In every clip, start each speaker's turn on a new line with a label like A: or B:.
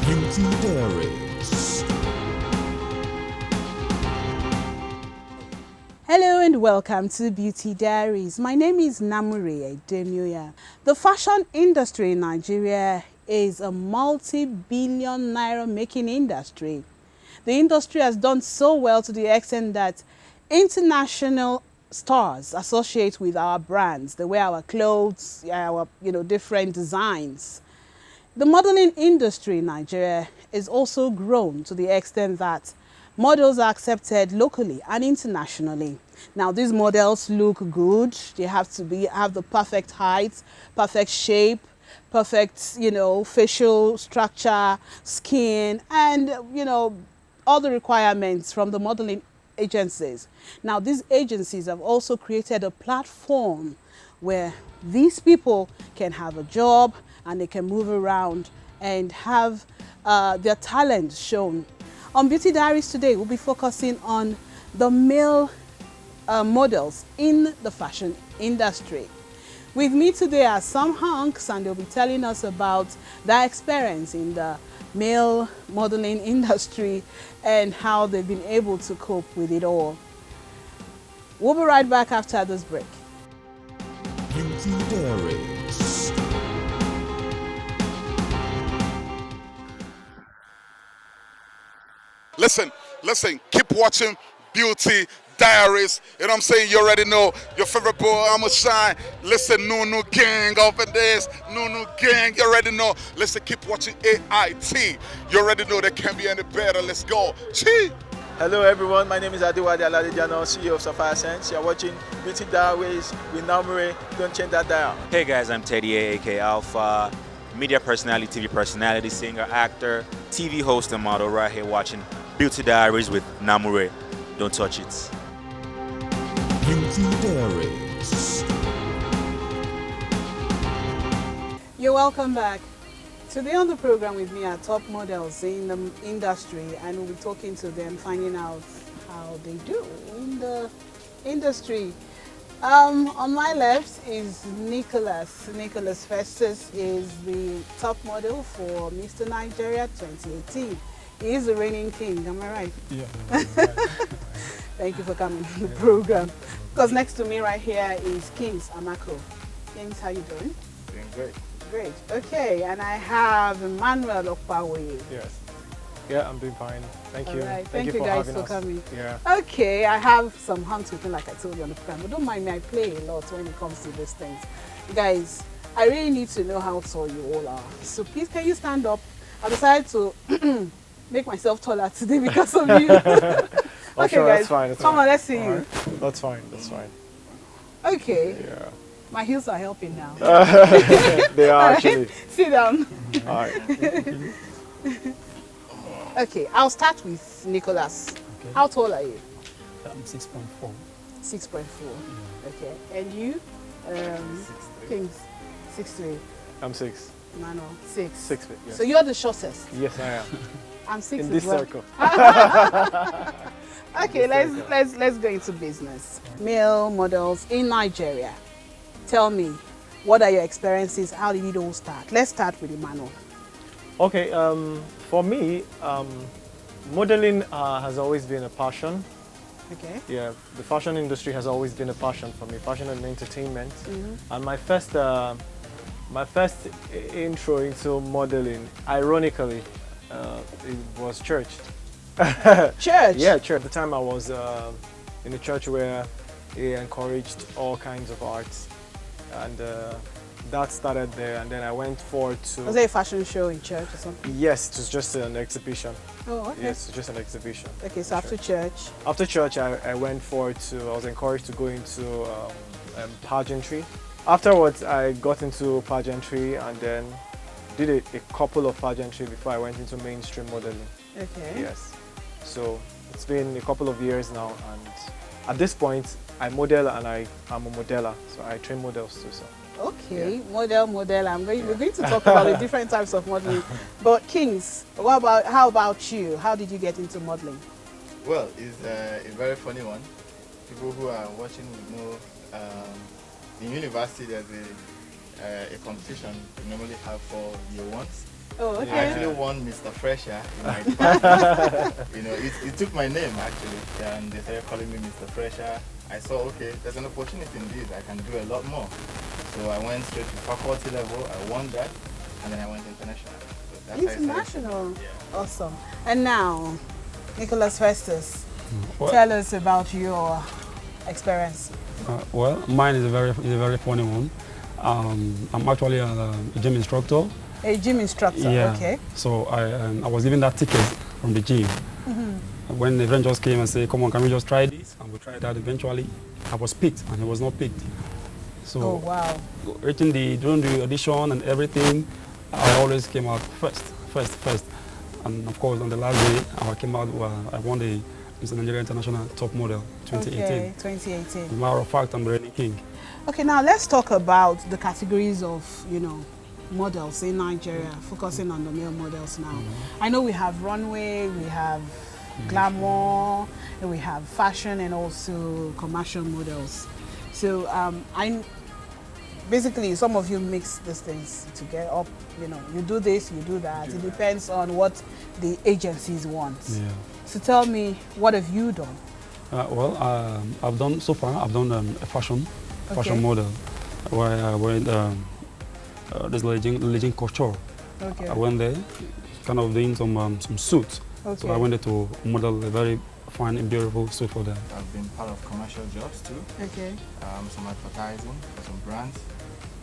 A: Beauty Diaries.
B: Hello and welcome to Beauty Diaries. My name is Namuri Edemuya. The fashion industry in Nigeria is a multi-billion naira making industry. The industry has done so well to the extent that international stars associate with our brands. They wear our clothes, our different designs. The modeling industry in Nigeria is also grown to the extent that models are accepted locally and internationally. Now these models look good. They have to have the perfect height, perfect shape, perfect, facial structure, skin, and, all the requirements from the modeling agencies. Now these agencies have also created a platform where these people can have a job and they can move around and have their talent shown. On Beauty Diaries today, we'll be focusing on the male models in the fashion industry. With me today are some hunks, and they'll be telling us about their experience in the male modeling industry and how they've been able to cope with it all. We'll be right back after this break.
A: Beauty Diaries.
C: Listen, keep watching Beauty Diaries. You know what I'm saying? You already know your favorite boy, I'ma shine. Listen, Nunu Gang up in this. Nunu Gang, you already know. Listen, keep watching AIT. You already know they can't be any better. Let's go. Chee!
D: Hello everyone, my name is Adewale Aladejano, CEO of Sapphire Sense. You're watching Beauty Diaries with Namure. Don't change that dial.
E: Hey guys, I'm Teddy A, aka Alpha, media personality, TV personality, singer, actor, TV host, and model right here watching Beauty Diaries with Namure. Don't touch it.
A: Beauty Diaries.
B: You're welcome back. Today on the program with me are top models in the industry, and we'll be talking to them, finding out how they do in the industry. On my left is Nicholas. Nicholas Festus is the top model for Mr. Nigeria 2018. He is the reigning king, am I right?
F: Yeah.
B: Thank you for coming to the program. Because next to me right here is Kings Amako. Kings, how you doing?
F: Doing great.
B: Great. Okay, and I have Emmanuel Okpawe.
F: Yes. Yeah, I'm doing fine. Thank you.
B: All right.
F: Thank you
B: you
F: for
B: guys
F: having
B: for
F: us.
B: coming.
F: Yeah.
B: Okay, I have some hunts with me, like I told you on the program. But don't mind me, I play a lot when it comes to these things. Guys, I really need to know how tall you all are. So please, can you stand up? I decided to make myself taller today because of you. Okay,
F: Sure,
B: guys,
F: that's fine. That's
B: come
F: fine.
B: on, let's see
F: All
B: you.
F: right. That's fine. That's fine.
B: Okay,
F: Yeah.
B: my heels are helping now.
F: They are
B: All right,
F: actually.
B: sit down.
F: All right.
B: Okay, I'll start with Nicholas.
G: Okay.
B: How tall are you?
G: I'm 6.4.
B: 6.4. Okay, and you? Kings, 6'3".
F: I'm 6.
B: Manuel, 6.
F: 6 feet. Yes.
B: So you're the shortest.
F: Yes, I am.
B: I'm 6
F: In
B: as
F: this
B: well.
F: circle.
B: Okay,
F: This
B: let's go into business. Male models in Nigeria. Tell me, what are your experiences? How did it all start? Let's start with Emmanuel.
F: Okay. For me, modeling has always been a passion.
B: Okay.
F: Yeah, the fashion industry has always been a passion for me, fashion and entertainment. And my first intro into modeling, ironically, it was church.
B: Church?
F: Yeah, church. At the time I was in a church where they encouraged all kinds of arts. And that started there, and then I went forward to...
B: Was there a fashion show in church or something?
F: Yes, it was just an exhibition.
B: Oh, okay.
F: Yes, just an exhibition.
B: Okay, so after church.
F: After church, I went forward to, I was encouraged to go into pageantry. Afterwards, I got into pageantry and then did a couple of pageantry before I went into mainstream modeling.
B: Okay.
F: Yes. So it's been a couple of years now, and at this point, I model and I'm a modeler, so I train models too. So.
B: Okay, yeah. Model. We're going to talk about the different types of modeling. But Kings, how about you? How did you get into modeling?
H: Well, it's a very funny one. People who are watching will know in university there's a competition we normally have for year ones.
B: Oh,
H: I
B: okay.
H: actually won Mr. Fresher in my department. It took my name actually, and they started calling me Mr. Fresher. I saw, okay, there's an opportunity in this. I can do a lot more. So I went straight to faculty level. I won that, and then I went international. So that's how I started.
B: International.
H: Yeah.
B: Awesome. And now, Nicholas Festus,
G: Well,
B: tell us about your experience.
G: well, mine is a very funny one. I'm actually a gym instructor.
B: A gym instructor,
G: Yeah.
B: okay.
G: So I was given that ticket from the gym. When the friend just came and said, "Come on, can we just try this?" And we tried that. Eventually, I was picked, and he was not picked. So
B: Oh, wow.
G: during the audition and everything, I always came out first. And of course, on the last day, I came out. I won the Mr. Nigeria International Top Model 2018.
B: Okay, 2018.
G: As a matter of fact, I'm the reigning king.
B: Okay, now let's talk about the categories of, models in Nigeria, focusing on the male models now. I know we have runway, we have glamour, and we have fashion and also commercial models. So basically some of you mix these things to get up, you do this, you do that. It depends on what the agencies want.
G: Yeah.
B: So tell me, what have you done?
G: I've done a fashion
B: Okay.
G: model where I went this Legend Couture.
B: Okay.
G: I went there, kind of doing some suits.
B: Okay.
G: So I went there to model a very fine and beautiful suit for them.
H: I've been part of commercial jobs too.
B: Okay.
H: Some advertising for some brands.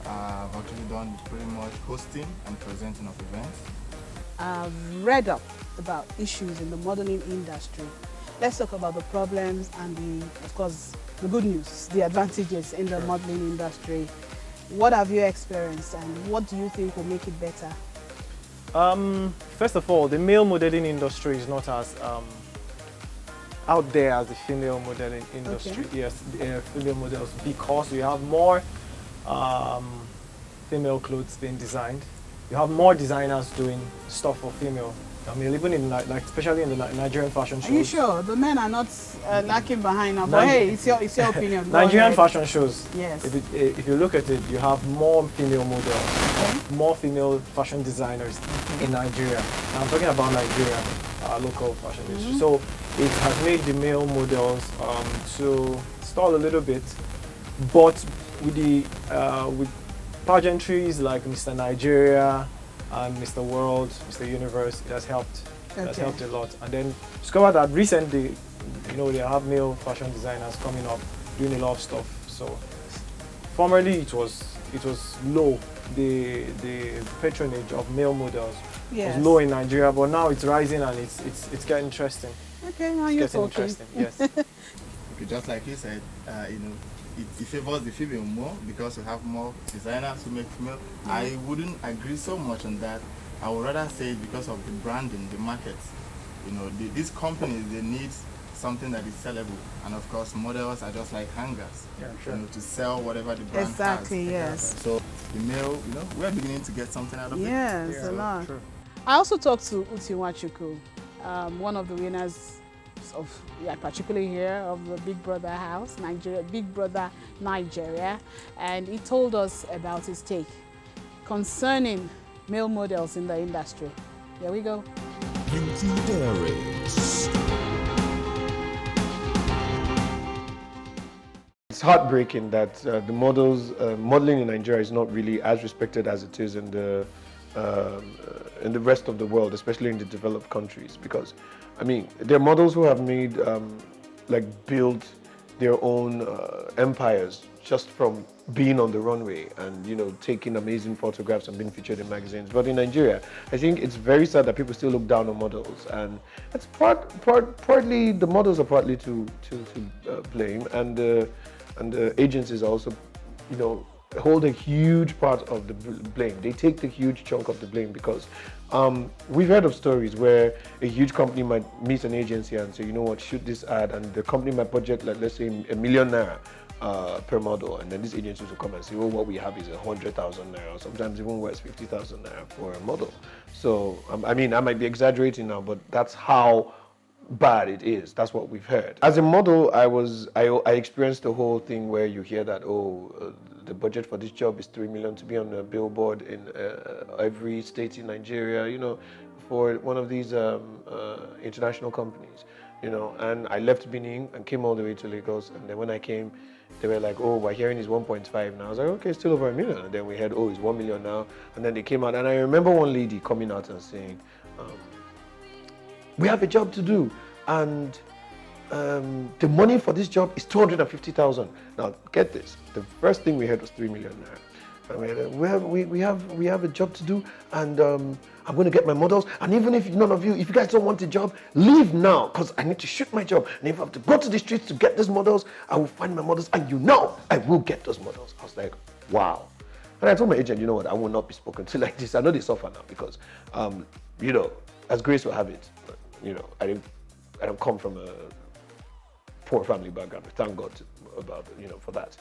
H: I've actually done pretty much hosting and presenting of events.
B: I've read up about issues in the modeling industry. Let's talk about the problems and of course, the good news, the advantages in the modeling industry. What have you experienced and what do you think will make it better?
F: First of all, the male modeling industry is not as out there as the female modeling industry.
B: Okay.
F: Yes, female models, because we have more female clothes being designed. You have more designers doing stuff for female. I mean, even in especially in the Nigerian fashion shows.
B: Are you sure? The men are not lacking behind now, but hey, it's your opinion. Go
F: Nigerian
B: ahead.
F: fashion shows.
B: Yes.
F: If you look at it, you have more female models, more female fashion designers in Nigeria. And I'm talking about Nigeria, local fashion industry. So it has made the male models to stall a little bit, but with the with pageantries like Mr. Nigeria and Mr. World, Mr. Universe, it has helped. It has helped a lot. And then discovered that recently, they have male fashion designers coming up, doing a lot of stuff. So formerly it was low. The patronage of male models was low in Nigeria, but now it's rising and it's getting interesting.
B: Okay, now you're talking.
F: Interesting, yes.
H: Okay, just like you said, it favors the female more because we have more designers who make female. I wouldn't agree so much on that. I would rather say it's because of the branding, the market. These companies, they need something that is sellable, and of course models are just like hangers, to sell whatever the brand
B: Exactly,
H: has.
B: yes.
H: So the male, we're beginning to get something out of it.
B: Yes, a lot.
F: True.
B: I also talked to Uti Wachuku, one of the winners of, particularly here, of the Big Brother house, Big Brother Nigeria, and he told us about his take concerning male models in the industry. Here we go.
A: Beauty Diaries.
I: It's heartbreaking that the modeling in Nigeria is not really as respected as it is in the rest of the world, especially in the developed countries. Because, I mean, there are models who have made, built their own empires just from being on the runway and, taking amazing photographs and being featured in magazines. But in Nigeria, I think it's very sad that people still look down on models, and it's partly the models are partly to blame, and the agencies also, hold a huge part of the blame. They take the huge chunk of the blame because we've heard of stories where a huge company might meet an agency and say, you know what, shoot this ad, and the company might budget, like, let's say, ₦1 million per model, and then these agencies will come and say, well, what we have is 100,000 naira, or sometimes even worse, 50,000 naira for a model. So, I mean, I might be exaggerating now, but that's how bad it is. That's what we've heard. As a model, I experienced the whole thing where you hear that, the budget for this job is 3 million to be on a billboard in every state in Nigeria, for one of these international companies, and I left Benin and came all the way to Lagos, and then when I came, they were like, oh, we're hearing it's 1.5 now. I was like, okay, still over 1 million. And then we heard, oh, it's 1 million now. And then they came out, and I remember one lady coming out and saying, we have a job to do, and the money for this job is 250,000. Now, get this. The first thing we heard was 3 million naira. And we have a job to do, and I'm going to get my models. And even if none of you, if you guys don't want a job, leave now, because I need to shoot my job. And if I have to go to the streets to get those models, I will find my models, and I will get those models. I was like, wow. And I told my agent, you know what, I will not be spoken to like this. I know they suffer now because, as grace will have it, I don't come from a poor family background. Thank God for that.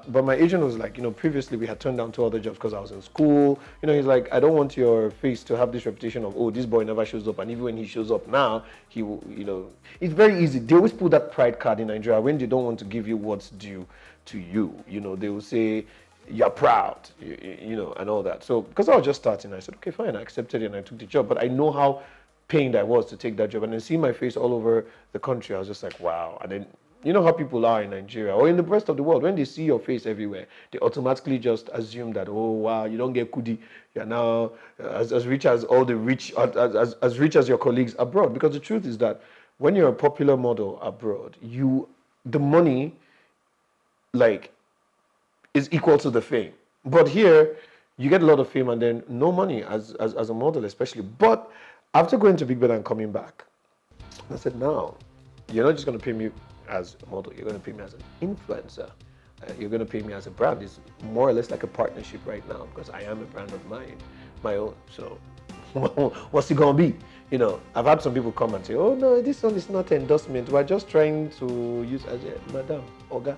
I: But my agent was like, previously we had turned down 2 other jobs because I was in school. He's like, I don't want your face to have this reputation of, oh, this boy never shows up. And even when he shows up now, he will, it's very easy. They always pull that pride card in Nigeria when they don't want to give you what's due to you. They will say, you're proud, and all that. So because I was just starting, I said, okay, fine. I accepted it and I took the job. But I know how pained I was to take that job, and then see my face all over the country. I was just like, wow. And then you know how people are in Nigeria or in the rest of the world, when they see your face everywhere, they automatically just assume that, oh wow, you don't get kudi, you're now as rich as all the rich, as rich as your colleagues abroad. Because the truth is that when you're a popular model abroad, the money is equal to the fame. But here you get a lot of fame and then no money as a model, especially. But after going to Big Ben and coming back, I said, no, you're not just going to pay me as a model, you're going to pay me as an influencer. You're going to pay me as a brand. It's more or less like a partnership right now because I am a brand of my own. So what's it going to be? I've had some people come and say, oh no, this one is not endorsement. We're just trying to use as a madam, Oga.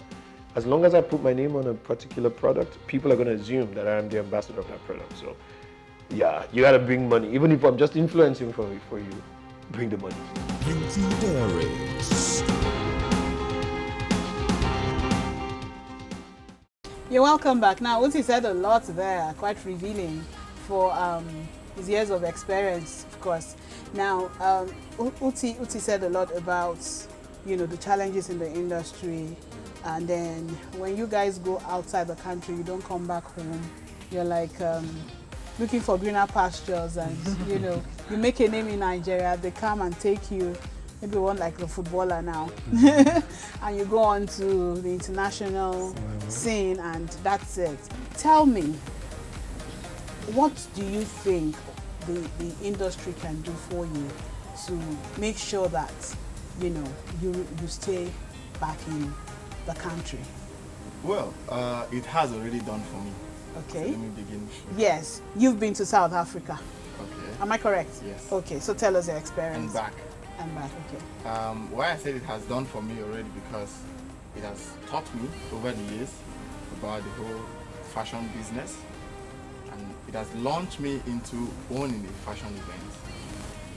I: As long as I put my name on a particular product, people are going to assume that I am the ambassador of that product. So yeah, you got to bring money. Even if I'm just influencing for you, bring the money.
A: Beauty Diaries.
B: You're welcome back. Now, Uti said a lot there, quite revealing for his years of experience, of course. Now, Uti said a lot about, the challenges in the industry. And then when you guys go outside the country, you don't come back home. You're like looking for greener pastures, and you make a name in Nigeria. They come and take you, maybe one like the footballer now, and you go on to the international scene, and that's it. Tell me, what do you think the industry can do for you to make sure that you stay back in the country?
H: Well, it has already done for me.
B: Okay.
H: So let me begin.
B: Yes, you've been to South Africa.
H: Okay.
B: Am I correct?
H: Yes.
B: Okay, so tell us your experience.
H: And back.
B: And back, okay.
H: Why I said it has done for me already, because it has taught me over the years about the whole fashion business, and it has launched me into owning a fashion event.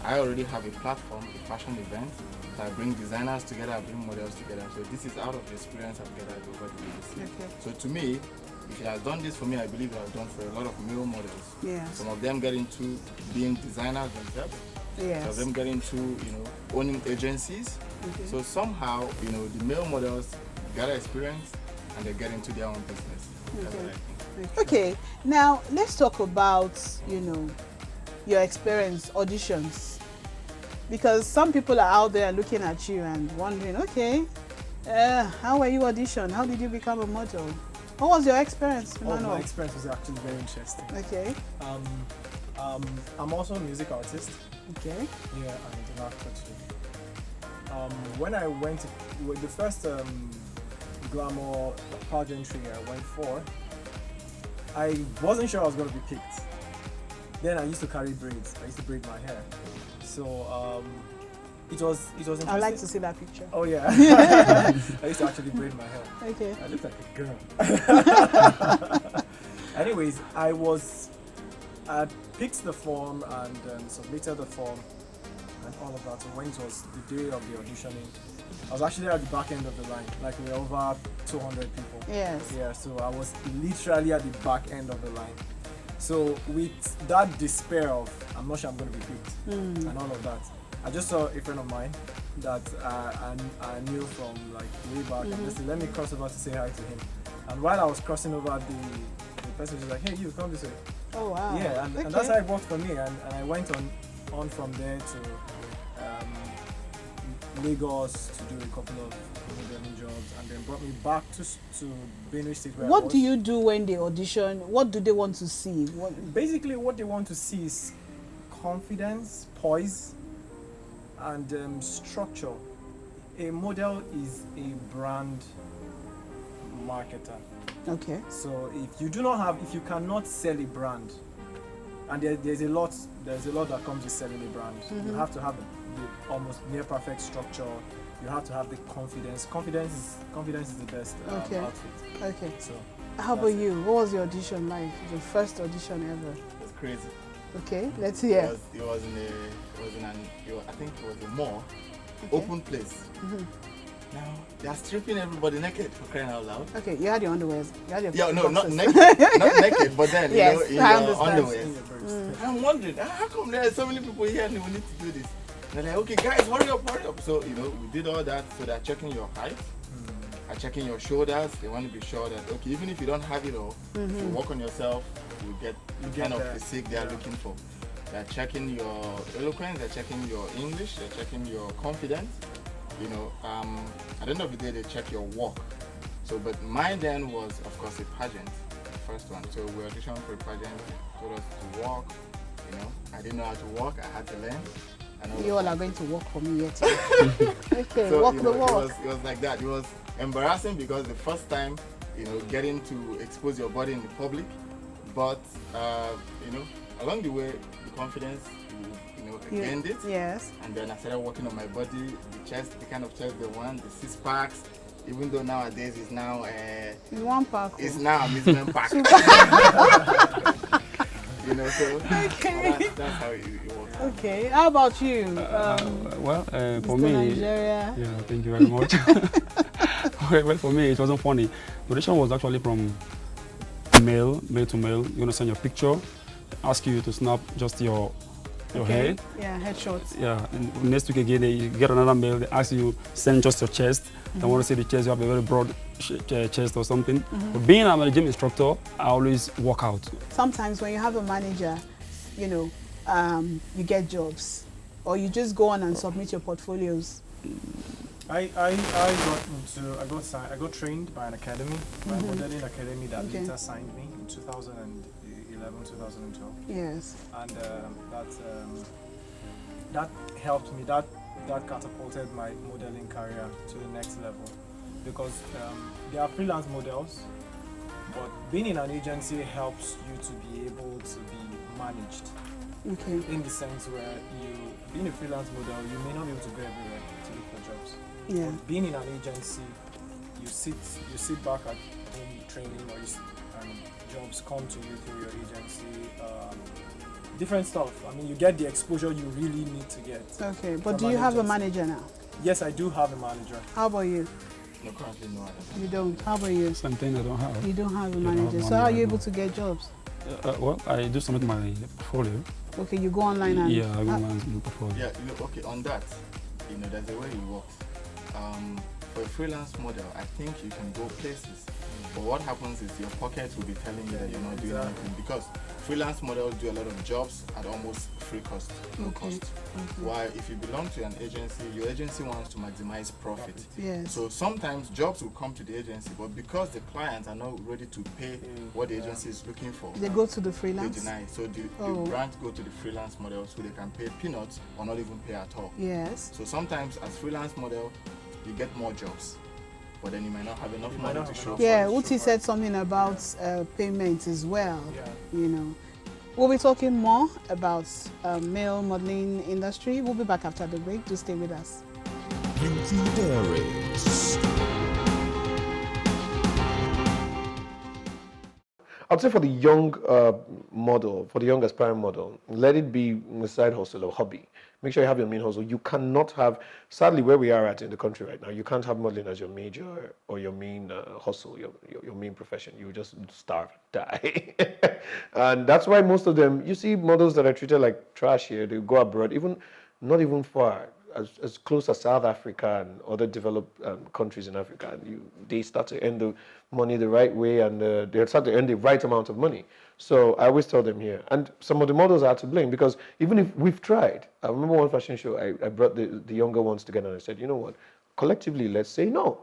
H: I already have a platform, a fashion event. I bring designers together, I bring models together. So this is out of the experience I've gathered over the years.
B: Okay.
H: So to me, if it has done this for me, I believe it has done for a lot of male models.
B: Yes.
H: Some of them get into being designers themselves.
B: Yes.
H: Some of them get into owning agencies.
B: Okay.
H: So somehow the male models gather experience and they get into their own business. That's what I think.
B: Okay. Now let's talk about your experience auditions. Because some people are out there looking at you and wondering, okay, how were you auditioned? How did you become a model? What was your experience, Emmanuel?
F: My experience was actually very interesting.
B: Okay.
F: I'm also a music artist.
B: Okay.
F: Yeah, and an actor too. When I went the first glamour pageantry I went for, I wasn't sure I was going to be picked. Then I used to carry braids. I used to braid my hair. So it was interesting.
B: I'd like to see that picture.
F: Oh yeah. I used to actually braid my hair.
B: Okay.
F: I looked like a girl. Anyways, I picked the form and submitted the form, and all of that. So when it was the day of the auditioning, I was actually at the back end of the line, like we were over 200 people.
B: Yes.
F: Yeah, so I was literally at the back end of the line. So with that despair of, I'm not sure I'm going to be picked, and all of that, I just saw a friend of mine that I knew from like way back, and just said, let me cross over to say hi to him. And while I was crossing over, the person was like, hey, you come this way.
B: Oh wow.
F: Yeah, and that's how it worked for me, and I went on from there to Lagos to do a couple of modeling jobs, and then brought me back to Benue State where I
B: What
F: was.
B: do you do when they audition? What do they want to see?
F: Basically, what they want to see is confidence, poise, and structure. A model is a brand marketer.
B: Okay.
F: So if you cannot sell a brand, and there's a lot that comes with selling a brand. You have to have the almost near perfect structure. You have to have the confidence. Confidence is the best outfit.
B: Okay.
F: So
B: how about you? What was your audition like? Your first audition ever?
H: It was crazy.
B: Okay, let's hear.
H: It was I think it was a mall, open place. Now they are stripping everybody naked, for crying out loud.
B: Okay, you had your underwears. You had your
H: not
B: boxers.
H: naked, not naked, but then
B: Yes,
H: in
B: I
H: your
B: understand.
H: underwear. I'm wondering, how come there are so many people here and we need to do this? They're like, okay, guys, hurry up. So we did all that. So they're checking your height, are checking your shoulders. They want to be sure that okay, even if you don't have it all, if you work on yourself, you get kind of physique they are looking for. They're checking your eloquence, they're checking your English, they're checking your confidence. At the end of the day, they check your walk. So, but mine then was, of course, a pageant, the first one. So we auditioned for a pageant, they told us to walk. I didn't know how to walk, I had to learn.
B: You all are going to walk for me yet. Okay, so, walk the walk.
H: It was like that. It was embarrassing because the first time, getting to expose your body in the public, but along the way, the confidence, I gained it.
B: Yes.
H: And then I started working on my body, the kind of chest they want, the 6 packs. Even though nowadays it's now
B: it's 1 pack.
H: It's now amusement pack. So that's how it works.
B: Okay, how about you?
G: For me,
B: Nigeria.
G: yeah, thank you very much. Well, for me, it wasn't funny. The audition was actually from male to male. You want to send your picture, ask you to snap just your head.
B: Yeah, headshots.
G: Yeah, and next week again, you get another mail, they ask you send just your chest. They want to see the chest, you have a very broad chest or something. But being a gym instructor, I always work out. Sometimes
B: when you have a manager, you get jobs, or you just go on and submit your portfolios.
F: I got trained by an academy, by a modeling academy that later signed me in 2011, 2012.
B: Yes.
F: And that helped me. That catapulted my modeling career to the next level, because there are freelance models, but being in an agency helps you to be able to be managed.
B: Okay.
F: In the sense where being a freelance model, you may not be able to go everywhere to look for jobs.
B: Yeah.
F: But being in an agency, you sit back at home training, and jobs come to you through your agency. Different stuff. I mean, you get the exposure you really need to get.
B: Okay, but do you have a manager now?
F: Yes, I do have a manager.
B: How about you?
H: No, currently no.
B: You don't. How about you?
G: Something I don't have.
B: You don't have a manager. So how are you able to get jobs?
G: Well, I do submit my portfolio.
B: Okay, you go online and...
G: Yeah, I go online and do portfolio.
H: Yeah, okay, on that, there's a way it works. For a freelance model, I think you can go places. But what happens is your pocket will be telling you that you're not doing anything, because freelance models do a lot of jobs at almost free cost, no cost. While if you belong to an agency, your agency wants to maximize profit.
B: Yes.
H: So sometimes jobs will come to the agency, but because the clients are not ready to pay what the agency is looking for,
B: they go to the freelance?
H: They deny. So the brands go to the freelance model so they can pay peanuts or not even pay at all.
B: Yes.
H: So sometimes as freelance model, you get more jobs, but then you might not have enough money to show.
B: Yeah, Uti said something about payment as well. Yeah. We'll be talking more about male modeling industry. We'll be back after the break. Do stay with us.
A: Beauty Diaries.
I: I'd say for the young model, for the young aspiring model, let it be a side hustle or hobby. Make sure you have your main hustle. You cannot have, sadly, where we are at in the country right now, you can't have modeling as your major or your main hustle, your main profession. You will just starve, die. And that's why most of them, you see models that are treated like trash here, they go abroad, even not even far, as close as South Africa and other developed countries in Africa, and they start to earn the money the right way, and they start to earn the right amount of money. So I always tell them here, and some of the models are to blame because even if we've tried, I remember one fashion show, I brought the younger ones together and I said, you know what, collectively, let's say no.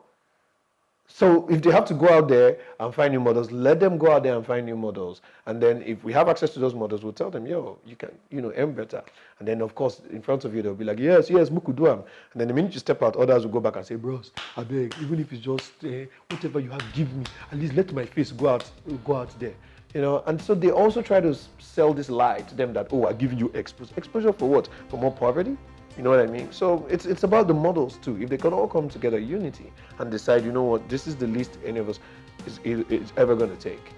I: So if they have to go out there and find new models, let them go out there and find new models. And then if we have access to those models, we'll tell them, yo, you can, earn better. And then of course, in front of you, they'll be like, yes, Muku do am. And then the minute you step out, others will go back and say, bros, I beg, even if it's just whatever you have, give me. At least let my face go out there. And so they also try to sell this lie to them that, oh, I'm giving you exposure. Exposure for what? For more poverty? You know what I mean? So it's about the models too. If they can all come together, unity, and decide, you know what, this is the least any of us is ever going to take.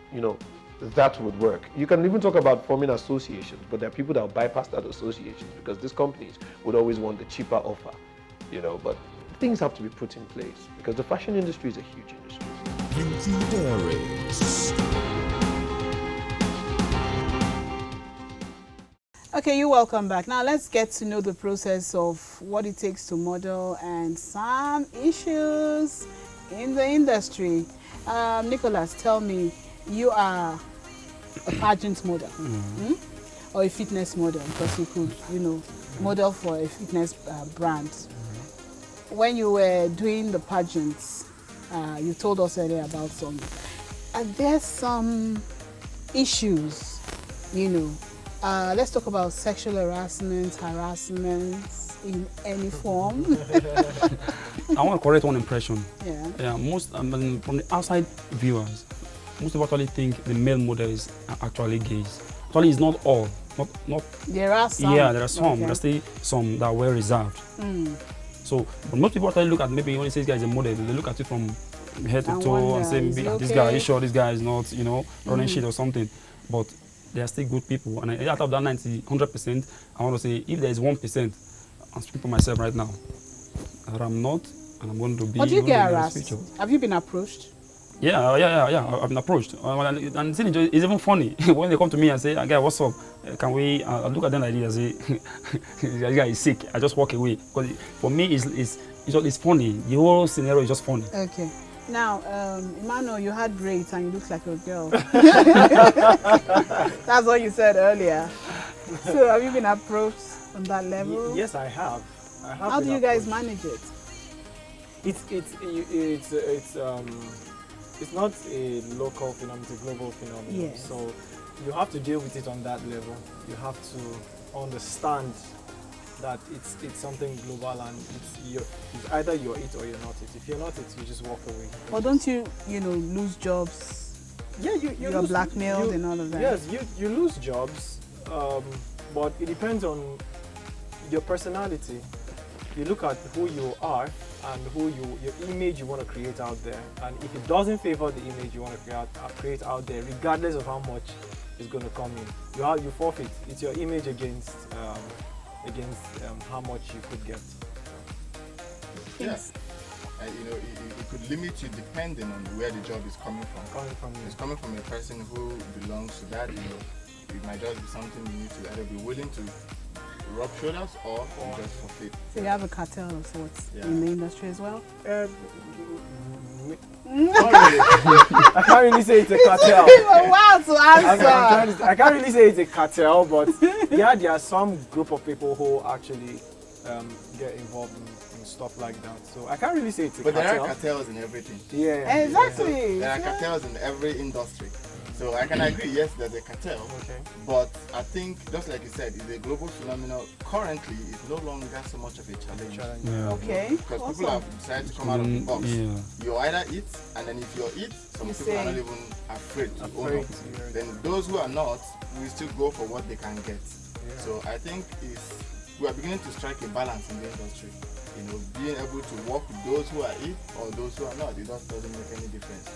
I: That would work. You can even talk about forming associations, but there are people that will bypass that association because these companies would always want the cheaper offer. But things have to be put in place because the fashion industry is a huge industry.
A: Beauty Diaries.
B: Okay, you're welcome back. Now let's get to know the process of what it takes to model and some issues in the industry. Nicholas, tell me, you are a pageant model or a fitness model because you could, model for a fitness brand. When you were doing the pageants, you told us earlier about some. Are there some issues, let's talk about sexual harassment in any form.
G: I want to correct one impression.
B: Yeah.
G: Most from the outside viewers, most people actually think the male models are actually gays. Actually, it's not all. Not.
B: There are some.
G: Yeah, there are some.
B: Okay.
G: There are still some that are well reserved. So, but most people actually look at maybe when they say this guy is a model, they look at it from head to toe and say, maybe this guy, are you sure this guy is not, running shit or something? But they are still good people. And out of that 100%, I want to say if there is 1%, I'm speaking for myself right now, that I'm not, and I'm going to be.
B: But do you get harassed? Have you been approached?
G: Yeah. I've been approached. And it's even funny when they come to me and say, guy, what's up? Can we, I look at them like this and say, this guy is sick. I just walk away. Because for me, it's funny. The whole scenario is just funny.
B: Okay. Now, Emmanuel, you had braids and you look like a girl. That's what you said earlier. So have you been approached on that level?
F: Yes, I have.
B: How do you guys manage it?
F: It's not a local phenomenon, it's a global phenomenon.
B: Yes.
F: So you have to deal with it on that level. You have to understand that it's something global and it's either you're it or you're not it. If you're not it, you just walk away.
B: Or don't you, lose jobs?
F: Yeah, you're
B: blackmailed and all of that.
F: Yes, you lose jobs, but it depends on your personality. You look at who you are and your image you want to create out there, and if it doesn't favor the image you want to create out there, regardless of how much is going to come in, you forfeit. It's your image against how much you could get.
H: Yes. And it could limit you depending on where the job is coming from. It's coming from a person who belongs to that. It might just be something you need to either be willing to rub shoulders or just forfeit.
B: So you have a cartel of sorts in the industry as well?
F: I can't really say it's a cartel.
B: Wow, to answer.
F: I can't really say it's a cartel, but yeah, there are some group of people who actually get involved in stuff like that. So I can't really say it's a cartel.
H: But there are cartels in everything.
F: Yeah.
B: Exactly.
H: There are cartels in every industry. So I can agree, yes, there's a cartel.
F: Okay.
H: But I think, just like you said, it's a global phenomenon. Currently, it's no longer so much of a challenge.
G: Yeah.
B: Okay.
H: Because people have decided to come out of the box.
G: Yeah.
H: You either eat, and then if you're it, some people are not even afraid to own up. Then those who are not will still go for what they can get. Yeah. So I think we are beginning to strike a balance in the industry. Being able to work with those who are it or those who are not, it just doesn't make any difference.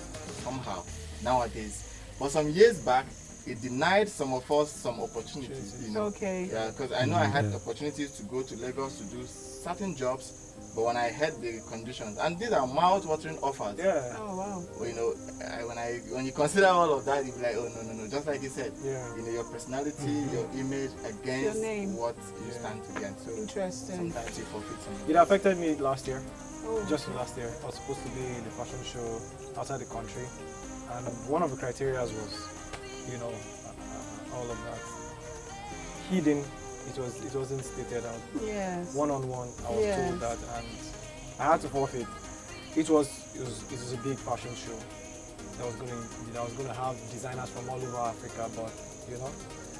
H: Somehow, nowadays, But some years back, it denied some of us some opportunities. You know?
B: Okay.
H: Yeah, because I know I had opportunities to go to Lagos to do certain jobs, but when I heard the conditions, and these are mouth-watering offers.
F: Yeah.
B: Oh wow.
H: But, you know, when you consider all of that, you'll be like, oh no. Just like you said,
F: Yeah.
H: you know, your personality, your image against
B: Your name.
H: what you stand against. So
B: Interesting.
H: sometimes you forfeit some.
F: It affected me last year.
B: Oh.
F: Just last year. I was supposed to be in the fashion show outside the country, and one of the criteria was, you know, all of that hidden. It wasn't stated out.
B: Yes.
F: One-on-one, I was told that, and I had to forfeit. It was a big fashion show that was going to have designers from all over Africa, but you know,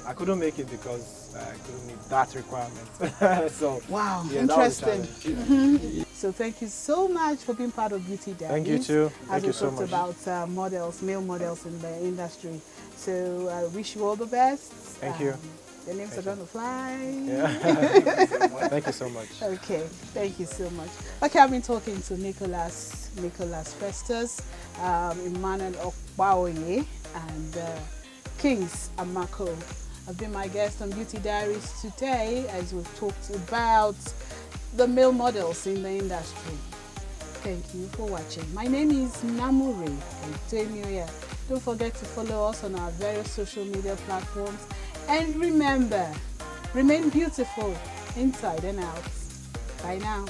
F: I couldn't make it because I couldn't meet that requirement. So
B: Wow,
F: yeah, that was a
B: interesting. So thank you so much for being part of Beauty Diaries.
F: Thank you too.
B: As
F: Thank
B: we
F: you so
B: talked
F: much.
B: about models, male models in the industry. So I wish you all the best.
F: Thank you.
B: Your names are going to fly.
F: Yeah. Thank you so much.
B: Okay, thank you so much. Okay, I've been talking to Nicholas Festus, Emmanuel Okbaoye, and Kings Amako. Have been my guest on Beauty Diaries today as we've talked about the male models in the industry. Thank you for watching. My name is Namure Edemioya. Don't forget to follow us on our various social media platforms. And remember, remain beautiful inside and out. Bye now.